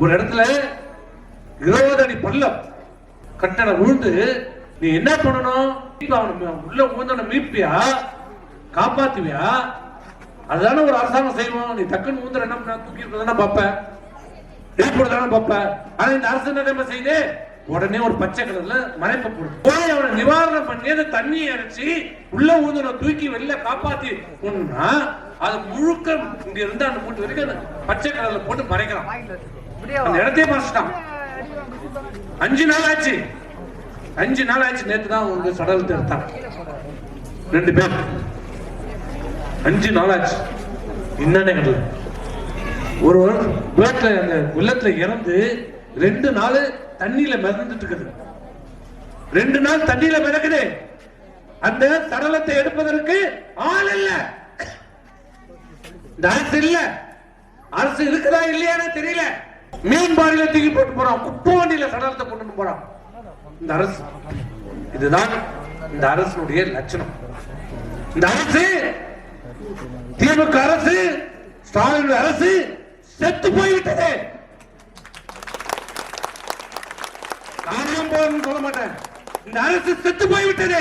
ஒரு இடத்துல 20 அடி பள்ளம் கட்டணம் விழுந்து நீ என்ன பண்ணணும்? உள்ள ஊந்தன மீட்பியா, காப்பாத்துவியா? அதுதானே ஒரு அரசாங்கம் செய்வோம். நீ டக்குன்னு ஊந்துற என்ன தூக்கி தானே பாப்ப, எழுப்புறதானே பாப்ப. ஆனா இந்த அரசு என்ன செய்யுது? உடனே ஒரு பச்சை கலர்ல மறைப்பு போடுது. போய் அவனை நிவாரணம் பண்ணி அந்த தண்ணியை அரைச்சி உள்ள ஊந்தன தூக்கி வெளில காப்பாத்தி ஒண்ணுனா அது முழுக்க இங்க இருந்து அந்த மூட்டு வரைக்கும் பச்சை கலர்ல போட்டு மறைக்கிறான். அந்த இடத்தையே மறைச்சிட்டான். 5 நாள் ஆச்சு. 5 நாள் ஆச்சு. நேற்று தான் உங்க சடலத்தை எடுத்தாங்க 2 பேர். 5 நாள் ஆச்சு. என்னன்னே கடல ஒரு வீட்டுல அந்த வெள்ளத்துல இறந்து 2 நாள் தண்ணியில மிதந்துட்டு இருக்குது. 2 நாள் தண்ணியில மிதக்குது. அந்த சடலத்தை எடுப்பதற்கு ஆள் இல்ல. இந்த அரசு இல்ல. அரசு இருக்குதா இல்லையானே தெரியல. மீன் பாடியில தூக்கி போட்டு போறான். குப்பை வண்டியில சடலத்தை கொண்டு போறான் இந்த அரசு. இதுதான் இந்த அரசுடைய லட்சணம். இந்த அரசு, திமுக அரசு, ஸ்டாலின் அரசு செத்து போய்விட்டது. நானும் சொல்ல மாட்டேன். இந்த அரசு செத்து போய்விட்டது.